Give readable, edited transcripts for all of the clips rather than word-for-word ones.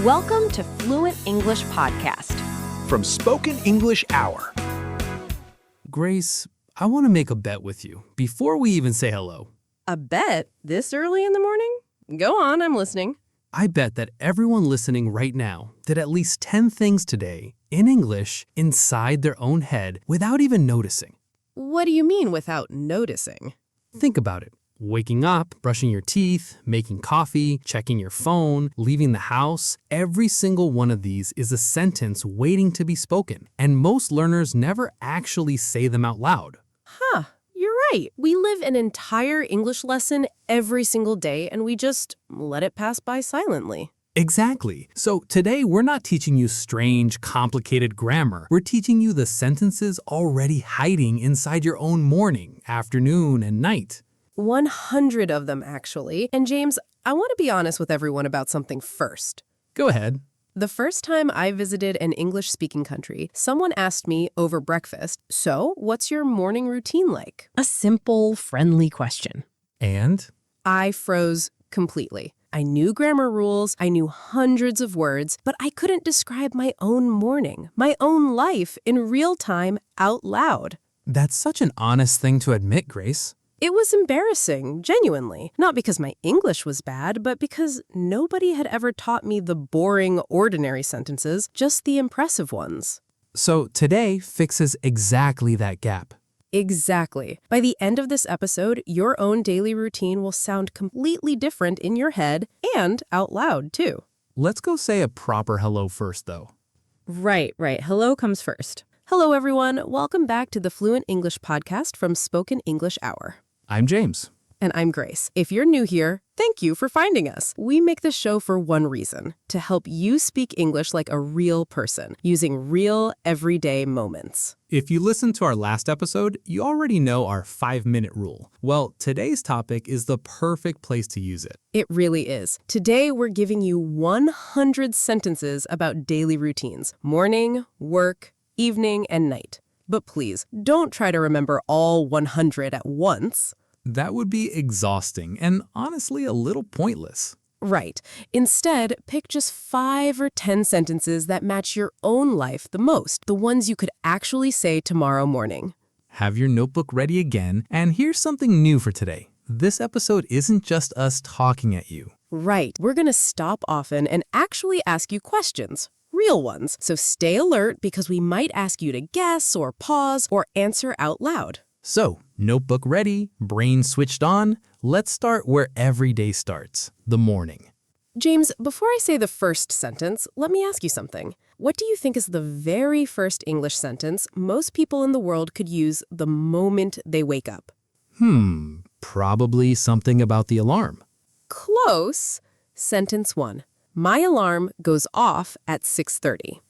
Welcome to Fluent English Podcast. From Spoken English Hour. Grace, I want to make a bet with you before we even say hello. A bet this early in the morning? Go on, I'm listening. I bet that everyone listening right now did at least 10 things today in English inside their own head without even noticing. What do you mean without noticing? Think about it. Waking up, brushing your teeth, making coffee, checking your phone, leaving the house. Every single one of these is a sentence waiting to be spoken, and most learners never actually say them out loud. Huh, you're right. We live an entire English lesson every single day, and we just let it pass by silently. Exactly. So today we're not teaching you strange, complicated grammar. We're teaching you the sentences already hiding inside your own morning, afternoon, and night. 100 of them, actually. And James, I want to be honest with everyone about something first. Go ahead. The first time I visited an English-speaking country, someone asked me over breakfast, "So, what's your morning routine like?" A simple, friendly question. And? I froze completely. I knew grammar rules, I knew hundreds of words, but I couldn't describe my own morning, my own life in real time out loud. That's such an honest thing to admit, Grace. It was embarrassing, genuinely. Not because my English was bad, but because nobody had ever taught me the boring, ordinary sentences, just the impressive ones. So today fixes exactly that gap. Exactly. By the end of this episode, your own daily routine will sound completely different in your head and out loud, too. Let's go say a proper hello first, though. Right. Hello comes first. Hello, everyone. Welcome back to the Fluent English Podcast from Spoken English Hour. I'm James. And I'm Grace. If you're new here, thank you for finding us. We make this show for one reason, to help you speak English like a real person, using real, everyday moments. If you listened to our last episode, you already know our 5-minute rule. Well, today's topic is the perfect place to use it. It really is. Today, we're giving you 100 sentences about daily routines, morning, work, evening, and night. But please, don't try to remember all 100 at once. That would be exhausting and honestly a little pointless. Right. Instead, pick just 5 or 10 sentences that match your own life the most, the ones you could actually say tomorrow morning. Have your notebook ready again, and here's something new for today. This episode isn't just us talking at you. Right. We're going to stop often and actually ask you questions. Real ones. So stay alert because we might ask you to guess or pause or answer out loud. So, notebook ready, brain switched on, let's start where every day starts, the morning. James, before I say the first sentence, let me ask you something. What do you think is the very first English sentence most people in the world could use the moment they wake up? Probably something about the alarm. Close. Sentence 1. My alarm goes off at 6:30.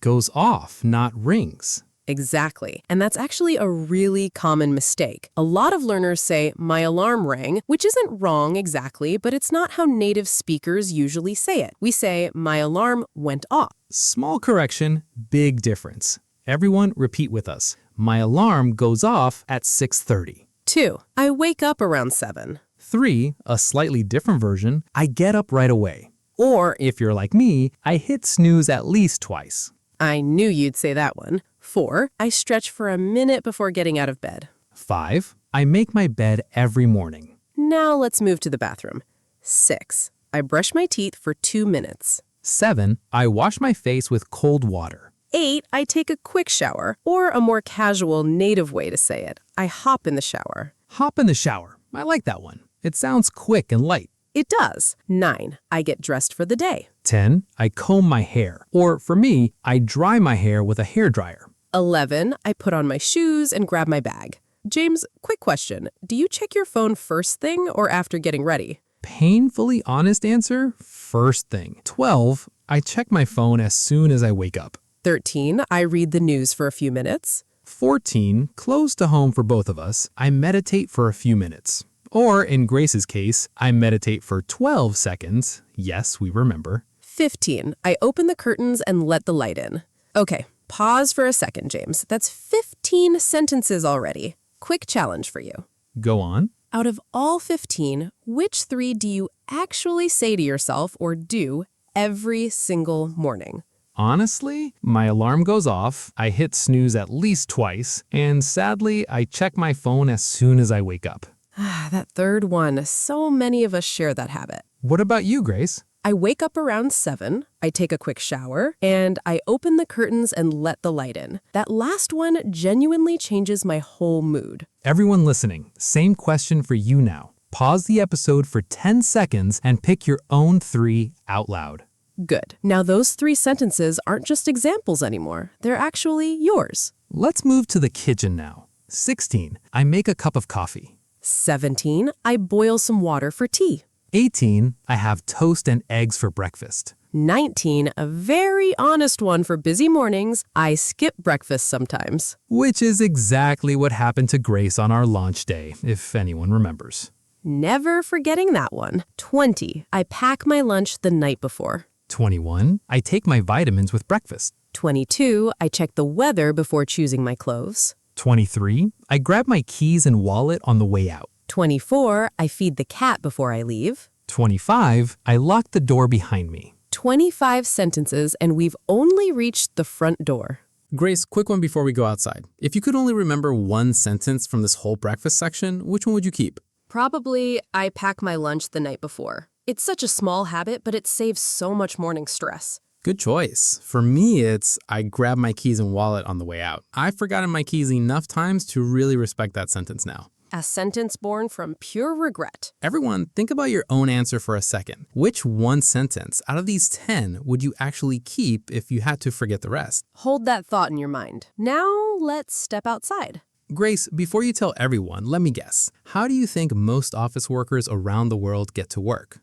Goes off, not rings. Exactly. And that's actually a really common mistake. A lot of learners say, my alarm rang, which isn't wrong exactly, but it's not how native speakers usually say it. We say, my alarm went off. Small correction, big difference. Everyone repeat with us. My alarm goes off at 6:30. 2. I wake up around 7. 3, a slightly different version, I get up right away. Or, if you're like me, I hit snooze at least twice. I knew you'd say that one. 4. I stretch for a minute before getting out of bed. 5, I make my bed every morning. Now let's move to the bathroom. 6. I brush my teeth for 2 minutes. 7, I wash my face with cold water. 8. I take a quick shower, or a more casual native way to say it, I hop in the shower. Hop in the shower. I like that one. It sounds quick and light. It does. 9. I get dressed for the day. 10, I comb my hair. Or for me, I dry my hair with a hairdryer. 11. I put on my shoes and grab my bag. James, quick question. Do you check your phone first thing or after getting ready? Painfully honest answer, first thing. 12, I check my phone as soon as I wake up. 13. I read the news for a few minutes. 14, close to home for both of us, I meditate for a few minutes. Or in Grace's case, I meditate for 12 seconds. Yes, we remember. 15. I open the curtains and let the light in. Okay, pause for a second, James. That's 15 sentences already. Quick challenge for you. Go on. Out of all 15, which 3 do you actually say to yourself or do every single morning. Honestly, my alarm goes off, I hit snooze at least twice, and sadly, I check my phone as soon as I wake up. That third one, so many of us share that habit. What about you, Grace? I wake up around 7, I take a quick shower, and I open the curtains and let the light in. That last one genuinely changes my whole mood. Everyone listening, same question for you now. Pause the episode for 10 seconds and pick your own 3 out loud. Good. Now those 3 sentences aren't just examples anymore. They're actually yours. Let's move to the kitchen now. 16, I make a cup of coffee. 17, I boil some water for tea. 18, I have toast and eggs for breakfast. 19, a very honest one for busy mornings, I skip breakfast sometimes. Which is exactly what happened to Grace on our launch day, if anyone remembers. Never forgetting that one. 20, I pack my lunch the night before. 21, I take my vitamins with breakfast. 22, I check the weather before choosing my clothes. 23, I grab my keys and wallet on the way out. 24, I feed the cat before I leave. 25, I lock the door behind me. 25 sentences, and we've only reached the front door. Grace, quick one before we go outside. If you could only remember one sentence from this whole breakfast section, which one would you keep? Probably, I pack my lunch the night before. It's such a small habit, but it saves so much morning stress. Good choice. For me, it's I grab my keys and wallet on the way out. I've forgotten my keys enough times to really respect that sentence now. A sentence born from pure regret. Everyone, think about your own answer for a second. Which one sentence out of these 10 would you actually keep if you had to forget the rest? Hold that thought in your mind. Now, let's step outside. Grace, before you tell everyone, let me guess. How do you think most office workers around the world get to work?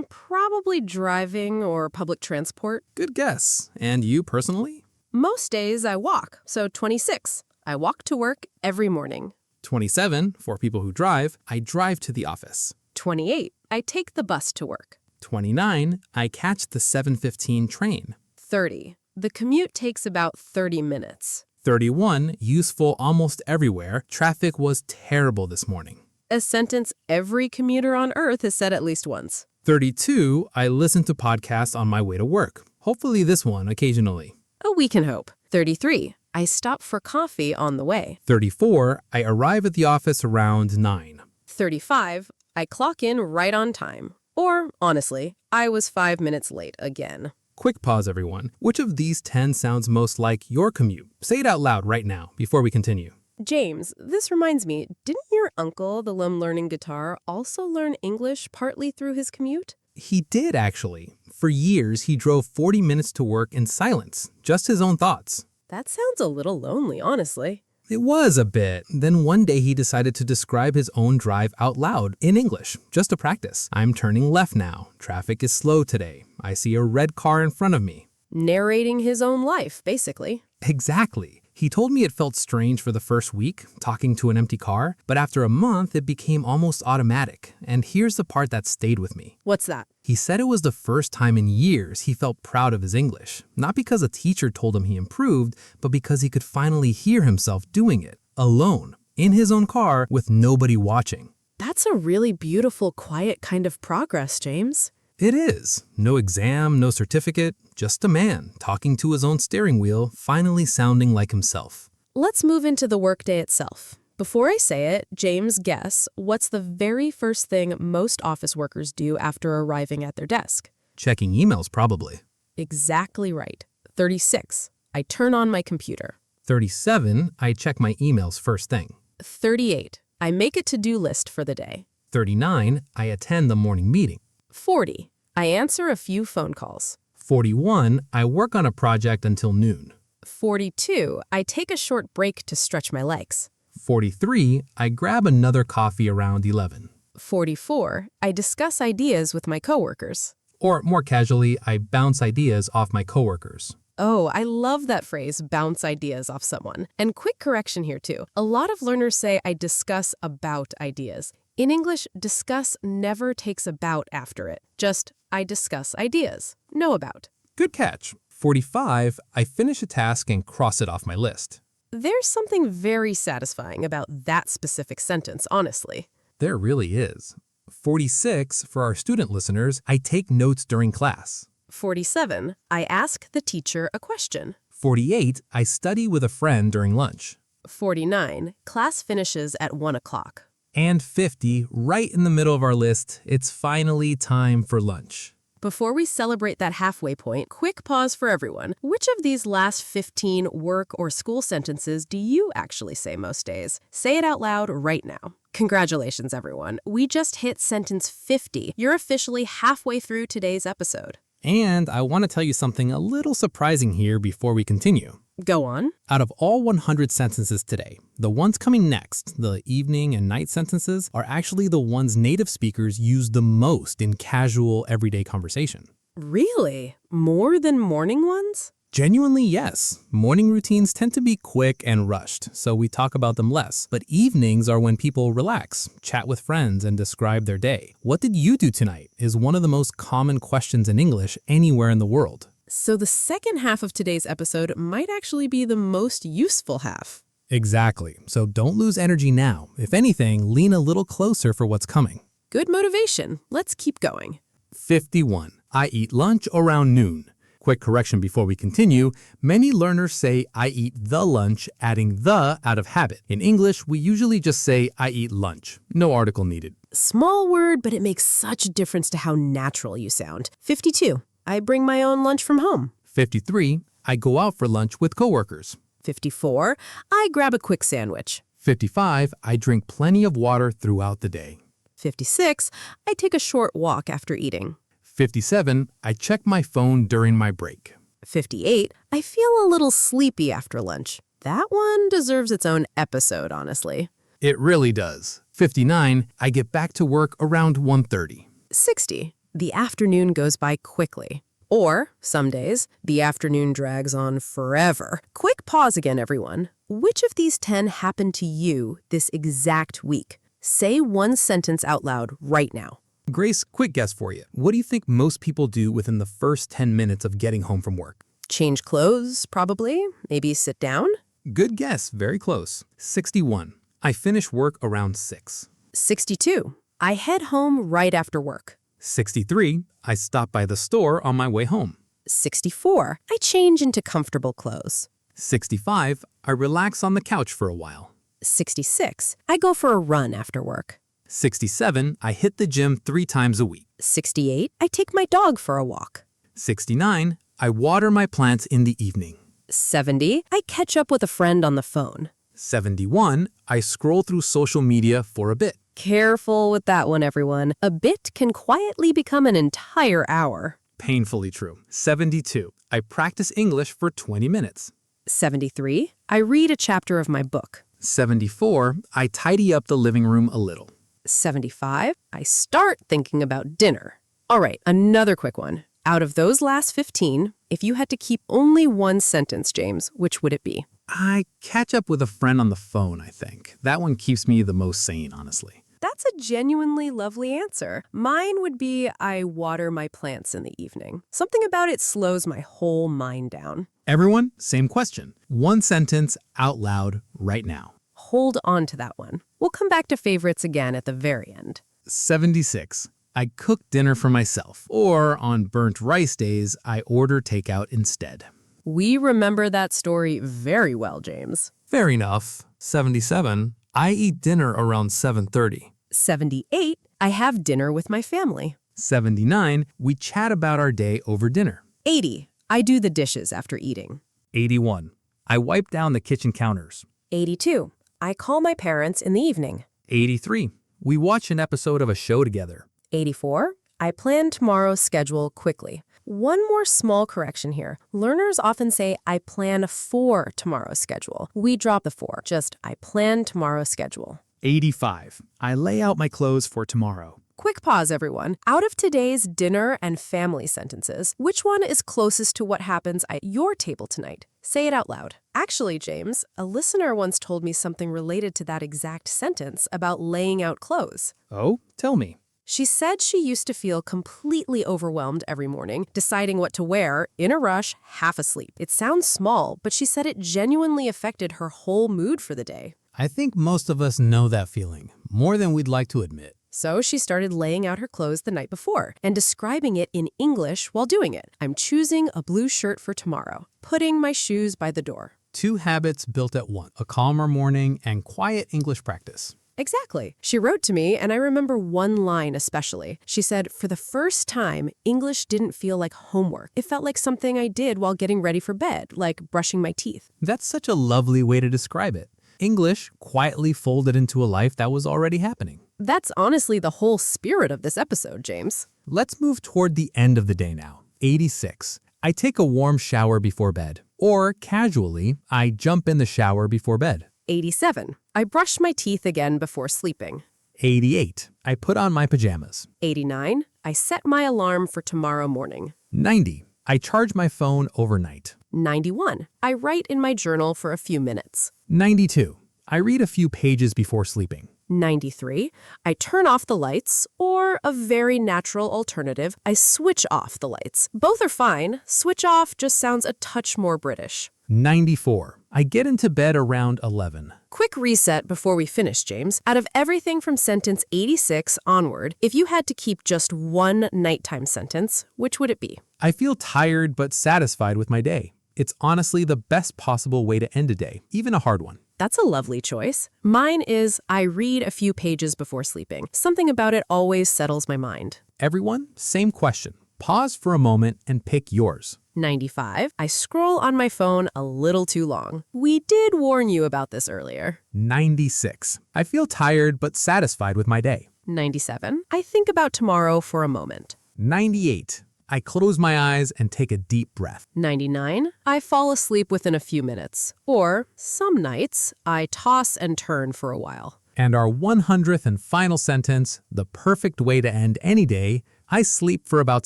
Probably driving or public transport. Good guess. And you personally? Most days I walk, so 26. I walk to work every morning. 27, for people who drive, I drive to the office. 28. I take the bus to work. 29, I catch the 7:15 train. 30. The commute takes about 30 minutes. 31, useful almost everywhere, traffic was terrible this morning. A sentence every commuter on Earth has said at least once. 32, I listen to podcasts on my way to work. Hopefully this one occasionally. Oh, we can hope. 33. I stop for coffee on the way. 34, I arrive at the office around 9. 35. I clock in right on time. Or, honestly, I was 5 minutes late again. Quick pause, everyone. Which of these 10 sounds most like your commute? Say it out loud right now before we continue. James, this reminds me, didn't your uncle, the one learning guitar, also learn English partly through his commute? He did, actually. For years, he drove 40 minutes to work in silence, just his own thoughts. That sounds a little lonely, honestly. It was a bit. Then one day he decided to describe his own drive out loud in English, just to practice. I'm turning left now. Traffic is slow today. I see a red car in front of me. Narrating his own life, basically. Exactly. He told me it felt strange for the first week, talking to an empty car, but after a month, it became almost automatic. And here's the part that stayed with me. What's that? He said it was the first time in years he felt proud of his English, not because a teacher told him he improved, but because he could finally hear himself doing it, alone, in his own car, with nobody watching. That's a really beautiful, quiet kind of progress, James. It is. No exam, no certificate, just a man talking to his own steering wheel, finally sounding like himself. Let's move into the workday itself. Before I say it, James, guess, what's the very first thing most office workers do after arriving at their desk? Checking emails, probably. Exactly right. 36. I turn on my computer. 37, I check my emails first thing. 38. I make a to-do list for the day. 39, I attend the morning meeting. 40. I answer a few phone calls. 41, I work on a project until noon. 42. I take a short break to stretch my legs. 43, I grab another coffee around 11. 44. I discuss ideas with my coworkers. Or more casually, I bounce ideas off my coworkers. Oh, I love that phrase, bounce ideas off someone. And quick correction here too. A lot of learners say I discuss about ideas. In English, discuss never takes about after it. Just, I discuss ideas. No about. Good catch. 45, I finish a task and cross it off my list. There's something very satisfying about that specific sentence, honestly. There really is. 46, for our student listeners, I take notes during class. 47. I ask the teacher a question. 48. I study with a friend during lunch. 49. Class finishes at 1 o'clock. And 50, right in the middle of our list, it's finally time for lunch. Before we celebrate that halfway point, quick pause for everyone. Which of these last 15 work or school sentences do you actually say most days? Say it out loud right now. Congratulations, everyone. We just hit sentence 50. You're officially halfway through today's episode. And I want to tell you something a little surprising here before we continue. Go on. Out of all 100 sentences today, the ones coming next, the evening and night sentences, are actually the ones native speakers use the most in casual, everyday conversation. Really? More than morning ones? Genuinely, yes. Morning routines tend to be quick and rushed, so we talk about them less. But evenings are when people relax, chat with friends, and describe their day. What did you do tonight is one of the most common questions in English anywhere in the world. So the second half of today's episode might actually be the most useful half. Exactly. So don't lose energy now. If anything, lean a little closer for what's coming. Good motivation. Let's keep going. 51. I eat lunch around noon. Quick correction before we continue. Many learners say I eat the lunch, adding the out of habit. In English, we usually just say I eat lunch. No article needed. Small word, but it makes such a difference to how natural you sound. 52. I bring my own lunch from home. 53. I go out for lunch with coworkers. 54. I grab a quick sandwich. 55. I drink plenty of water throughout the day. 56. I take a short walk after eating. 57. I check my phone during my break. 58. I feel a little sleepy after lunch. That one deserves its own episode, honestly. It really does. 59. I get back to work around 1:30. 60. The afternoon goes by quickly. Or, some days, the afternoon drags on forever. Quick pause again, everyone. Which of these 10 happened to you this exact week? Say one sentence out loud right now. Grace, quick guess for you. What do you think most people do within the first 10 minutes of getting home from work? Change clothes, probably. Maybe sit down. Good guess, very close. 61. I finish work around 6. 62. I head home right after work. 63. I stop by the store on my way home. 64. I change into comfortable clothes. 65. I relax on the couch for a while. 66. I go for a run after work. 67. I hit the gym 3 times a week. 68. I take my dog for a walk. 69. I water my plants in the evening. 70. I catch up with a friend on the phone. 71. I scroll through social media for a bit. Careful with that one, everyone. A bit can quietly become an entire hour. Painfully true. 72. I practice English for 20 minutes. 73. I read a chapter of my book. 74. I tidy up the living room a little. 75. I start thinking about dinner. All right, another quick one. Out of those last 15, if you had to keep only one sentence, James, which would it be? I catch up with a friend on the phone, I think. That one keeps me the most sane, honestly. That's a genuinely lovely answer. Mine would be I water my plants in the evening. Something about it slows my whole mind down. Everyone, same question. One sentence out loud right now. Hold on to that one. We'll come back to favorites again at the very end. 76. I cook dinner for myself. Or on burnt rice days, I order takeout instead. We remember that story very well, James. Fair enough. 77. I eat dinner around 7:30. 78. I have dinner with my family. 79. We chat about our day over dinner. 80. I do the dishes after eating. 81. I wipe down the kitchen counters. 82. I call my parents in the evening. 83. We watch an episode of a show together. 84. I plan tomorrow's schedule quickly. One more small correction here. Learners often say, I plan for tomorrow's schedule. We drop the for, just I plan tomorrow's schedule. 85. I lay out my clothes for tomorrow. Quick pause, everyone. Out of today's dinner and family sentences, which one is closest to what happens at your table tonight? Say it out loud. Actually, James, a listener once told me something related to that exact sentence about laying out clothes. Oh, tell me. She said she used to feel completely overwhelmed every morning, deciding what to wear, in a rush, half asleep. It sounds small, but she said it genuinely affected her whole mood for the day. I think most of us know that feeling, more than we'd like to admit. So she started laying out her clothes the night before and describing it in English while doing it. I'm choosing a blue shirt for tomorrow, putting my shoes by the door. 2 habits built at once: a calmer morning and quiet English practice. Exactly. She wrote to me, and I remember one line especially. She said, "For the first time, English didn't feel like homework. It felt like something I did while getting ready for bed, like brushing my teeth." That's such a lovely way to describe it. English quietly folded into a life that was already happening. That's honestly the whole spirit of this episode, James. Let's move toward the end of the day now. 86. I take a warm shower before bed. Or, casually, I jump in the shower before bed. 87. I brush my teeth again before sleeping. 88. I put on my pajamas. 89. I set my alarm for tomorrow morning. 90. I charge my phone overnight. 91. I write in my journal for a few minutes. 92. I read a few pages before sleeping. 93. I turn off the lights, or a very natural alternative, I switch off the lights. Both are fine. Switch off just sounds a touch more British. 94. I get into bed around 11. Quick reset before we finish, James. Out of everything from sentence 86 onward, if you had to keep just one nighttime sentence, which would it be? I feel tired but satisfied with my day. It's honestly the best possible way to end a day, even a hard one. That's a lovely choice. Mine is, I read a few pages before sleeping. Something about it always settles my mind. Everyone, same question. Pause for a moment and pick yours. 95. I scroll on my phone a little too long. We did warn you about this earlier. 96. I feel tired but satisfied with my day. 97. I think about tomorrow for a moment. 98. I close my eyes and take a deep breath. 99. I fall asleep within a few minutes. Or, some nights, I toss and turn for a while. And our 100th and final sentence, the perfect way to end any day: I sleep for about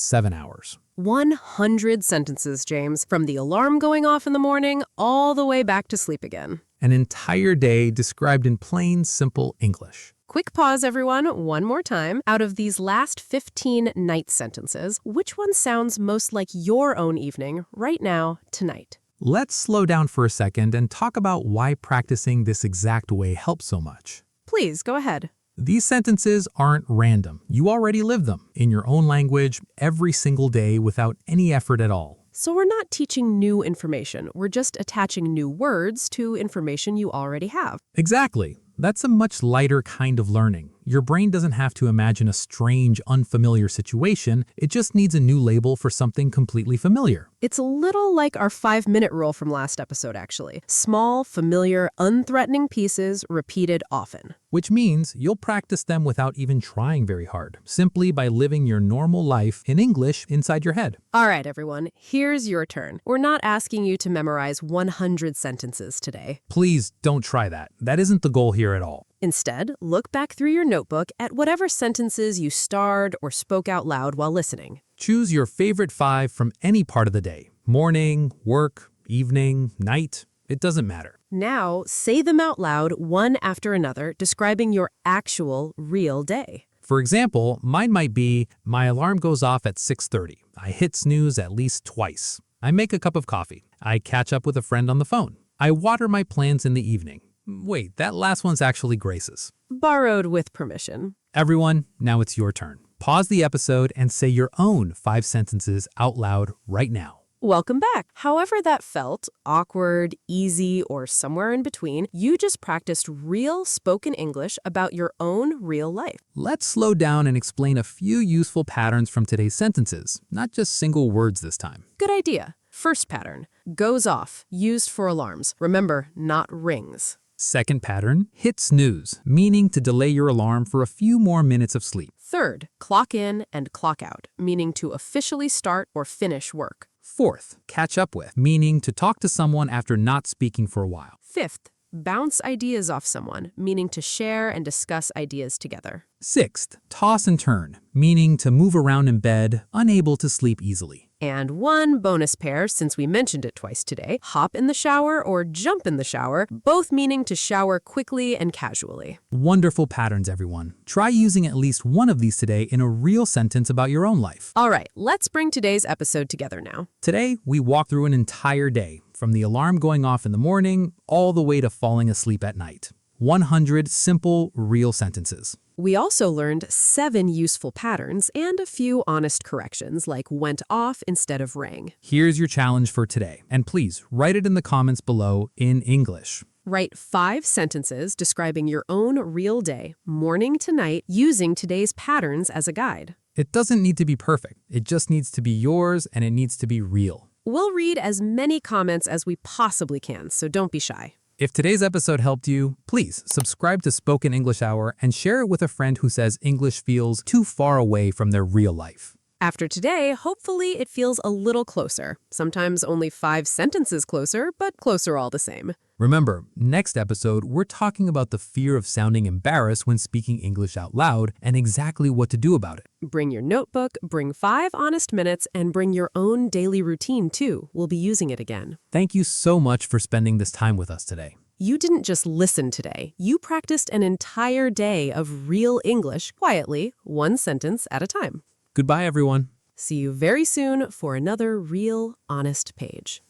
7 hours. 100 sentences, James, from the alarm going off in the morning all the way back to sleep again. An entire day described in plain, simple English. Quick pause, everyone, one more time. Out of these last 15 night sentences, which one sounds most like your own evening right now, tonight? Let's slow down for a second and talk about why practicing this exact way helps so much. Please, go ahead. These sentences aren't random. You already live them in your own language every single day without any effort at all. So we're not teaching new information. We're just attaching new words to information you already have. Exactly. That's a much lighter kind of learning. Your brain doesn't have to imagine a strange, unfamiliar situation. It just needs a new label for something completely familiar. It's a little like our 5-minute rule from last episode, actually. Small, familiar, unthreatening pieces repeated often. Which means you'll practice them without even trying very hard, simply by living your normal life in English inside your head. All right, everyone, here's your turn. We're not asking you to memorize 100 sentences today. Please don't try that. That isn't the goal here at all. Instead, look back through your notebook at whatever sentences you starred or spoke out loud while listening. Choose your favorite 5 from any part of the day. Morning, work, evening, night. It doesn't matter. Now, say them out loud one after another, describing your actual, real day. For example, mine might be, my alarm goes off at 6:30. I hit snooze at least twice. I make a cup of coffee. I catch up with a friend on the phone. I water my plants in the evening. Wait, that last one's actually Grace's. Borrowed with permission. Everyone, now it's your turn. Pause the episode and say your own 5 sentences out loud right now. Welcome back. However that felt, awkward, easy, or somewhere in between, you just practiced real spoken English about your own real life. Let's slow down and explain a few useful patterns from today's sentences, not just single words this time. Good idea. First pattern, goes off, used for alarms. Remember, not rings. Second pattern, hit snooze, meaning to delay your alarm for a few more minutes of sleep. Third, clock in and clock out, meaning to officially start or finish work. Fourth, catch up with, meaning to talk to someone after not speaking for a while. Fifth, bounce ideas off someone, meaning to share and discuss ideas together. Sixth, toss and turn, meaning to move around in bed, unable to sleep easily. And one bonus pair, since we mentioned it twice today, hop in the shower or jump in the shower, both meaning to shower quickly and casually. Wonderful patterns, everyone. Try using at least one of these today in a real sentence about your own life. All right, let's bring today's episode together now. Today, we walk through an entire day, from the alarm going off in the morning all the way to falling asleep at night. 100 simple, real sentences. We also learned 7 useful patterns and a few honest corrections, like went off instead of rang. Here's your challenge for today, and please write it in the comments below in English. Write 5 sentences describing your own real day, morning to night, using today's patterns as a guide. It doesn't need to be perfect. It just needs to be yours, and it needs to be real. We'll read as many comments as we possibly can, so don't be shy. If today's episode helped you, please subscribe to Spoken English Hour and share it with a friend who says English feels too far away from their real life. After today, hopefully it feels a little closer. Sometimes only 5 sentences closer, but closer all the same. Remember, next episode, we're talking about the fear of sounding embarrassed when speaking English out loud and exactly what to do about it. Bring your notebook, bring 5 honest minutes, and bring your own daily routine too. We'll be using it again. Thank you so much for spending this time with us today. You didn't just listen today. You practiced an entire day of real English quietly, 1 sentence at a time. Goodbye, everyone. See you very soon for another real, honest page.